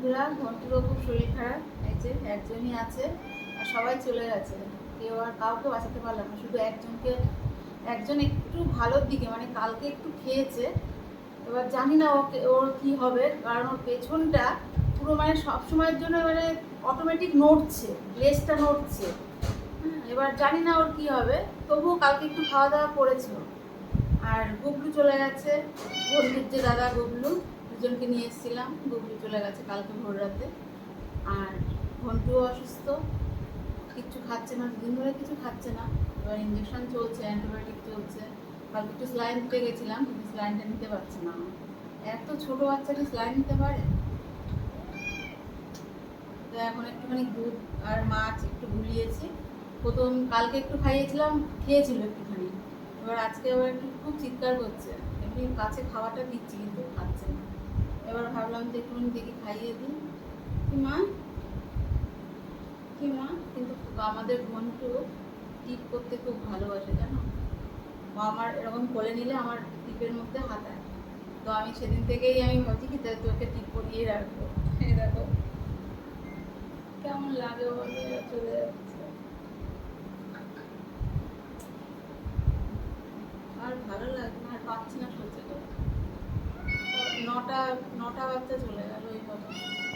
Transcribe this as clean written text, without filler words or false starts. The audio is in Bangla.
বন্ধুরা, ঘন্টুরও খুব শরীর খারাপ। এই যে একজনই আছে আর সবাই চলে গেছে। কেউ আর কাউকে বাঁচাতে পারলাম না, শুধু একজন একটু ভালোর দিকে, মানে কালকে একটু খেয়েছে। এবার জানি না ওর কি হবে, কারণ ওর পেছনটা পুরো মানে সবসময়ের জন্য মানে অটোমেটিক নড়ছে, লেজটা নড়ছে। এবার জানি না ওর কি হবে, তবুও কালকে একটু খাওয়া দাওয়া করেছিল। আর গুবলু চলে গেছে, বন্ধুর যে দাদা গুবলু, দুজনকে নিয়ে এসেছিলাম। গুবলু চলে গেছে কালকে ভোর রাতে। আর ঘন্টুও অসুস্থ, কিচ্ছু খাচ্ছে না, দুদিন ধরে কিছু খাচ্ছে না। এবার ইঞ্জেকশন চলছে, অ্যান্টিবায়োটিক চলছে। কালকে একটু স্যালাইন দিতে গেছিলাম, কিন্তু স্যালাইনটা নিতে পারছে না। এত ছোট বাচ্চা কি স্যালাইন নিতে পারে? তো এখন একটুখানি দুধ আর মাছ একটু গুলিয়েছি। প্রথম কালকে একটু খাইয়েছিলাম, খেয়েছিল একটুখানি। এবার আজকে আবার একটু খুব চিৎকার করছে। এমনি কাছে খাওয়াটা দিচ্ছি কিন্তু খাচ্ছে না। এবার ভাবলাম যে একটুখানি দেখি খাইয়ে দিই। কি মা, কি মা? কিন্তু আমাদের ঘন্টু টিপ করতে খুব ভালোবাসে, জানো। ও আমার এরকম কোলে নিলে আমার টিপের মধ্যে হাতায়। তো আমি সেদিন থেকেই আমি ভাবছি কি তোকে টিপ করিয়ে রাখবো। এই দেখো কেমন লাগে, বলে চলে যাচ্ছে। আর ভালো লাগে না, আর পাচ্ছি না সহ্য করতে। নটা নটা বাচ্চা চলে গেল এইভাবে।